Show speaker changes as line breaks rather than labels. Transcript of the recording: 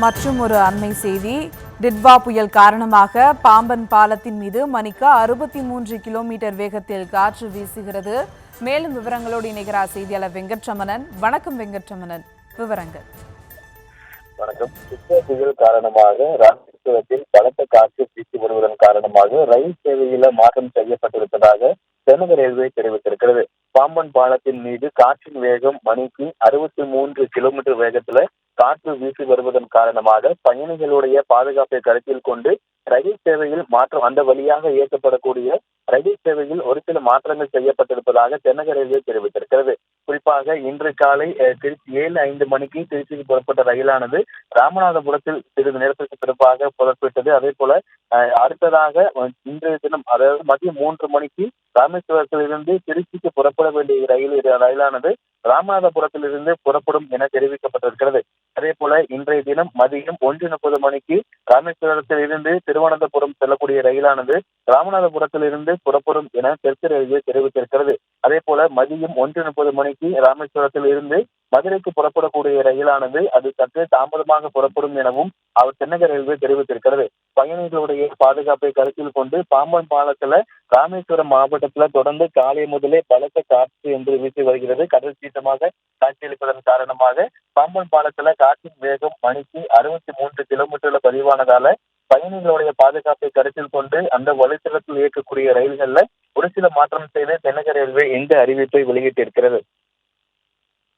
மற்றும் ஒரு அண்மை செய்தி. டிட்வா புயல் காரணமாக பாம்பன் பாலத்தின் மீது மணிக்கு 63 கிலோமீட்டர் வேகத்தில் காற்று வீசுகிறது. மேலும் விவரங்களோடு இணைகிறார் செய்தியாளர் வெங்கட்ரமணன். வணக்கம் வெங்கட்ரமணன், விவரங்கள்.
வணக்கம். டிட்வா புயல் காரணமாக ராமேஸ்வரத்தில் பலத்த காற்று வீசி வருவதன் காரணமாக ரயில் சேவையில மாற்றம் செய்யப்பட்டிருப்பதாக தென்னக ரயில்வே தெரிவித்திருக்கிறது. பாம்பன் பாலத்தின் மீது காற்றின் வேகம் மணிக்கு 63 கிலோமீட்டர் வேகத்துல காற்று வீசி வருவதன் காரணமாக பயணிகளுடைய பாதுகாப்பை கருத்தில் கொண்டு ரயில் சேவையில் மாற்றம், அந்த வழியாக இயக்கப்படக்கூடிய ரயில் சேவையில் ஒரு சில மாற்றங்கள் செய்யப்பட்டிருப்பதாக தென்னக ரயில்வே தெரிவித்திருக்கிறது. குறிப்பாக இன்று காலை திருச்சி 7:05 மணிக்கு திருச்சிக்கு புறப்பட்ட ரயிலானது ராமநாதபுரத்தில் சிறிது நேரத்திற்கு பிறப்பாக புறப்பட்டது. அதே போல அடுத்ததாக இன்றைய தினம், அதாவது மதியம் 3 மணிக்கு ராமேஸ்வரத்திலிருந்து திருச்சிக்கு புறப்பட வேண்டிய ரயிலானது ராமநாதபுரத்திலிருந்து புறப்படும் என தெரிவிக்கப்பட்டிருக்கிறது. அதே போல இன்றைய தினம் மதியம் 1:30 மணிக்கு ராமேஸ்வரத்தில் இருந்து திருவனந்தபுரம் செல்லக்கூடிய ரயிலானது ராமநாதபுரத்தில் இருந்து புறப்படும் என தெற்கு ரயில்வே தெரிவித்திருக்கிறது. அதே போல மதியம் 1:30 மணிக்கு ராமேஸ்வரத்தில் இருந்து மதுரைக்கு புறப்படக்கூடிய ரயிலானது அது சற்று தாமதமாக புறப்படும் எனவும் அவர் தென்னக ரயில்வே தெரிவித்திருக்கிறது. பயணிகளுடைய பாதுகாப்பை கருத்தில் கொண்டு பாம்பன் பாலத்துல ராமேஸ்வரம் மாவட்டத்துல தொடர்ந்து காலை முதலே பலத்த காற்று என்று வீசி வருகிறது. கடல் சீற்றமாக காட்சியளிப்பதன் காரணமாக பாம்பன் பாலத்துல காற்றின் வேகம் மணிக்கு 63 கிலோமீட்டர்ல பதிவானதால பயணிகளுடைய பாதுகாப்பை கருத்தில் கொண்டு அந்த வழித்தடத்தில் இயக்கக்கூடிய ரயில்கள்ல ஒரு சில மாற்றம் செய்து தென்னக ரயில்வே இந்த அறிவிப்பை வெளியிட்டிருக்கிறது.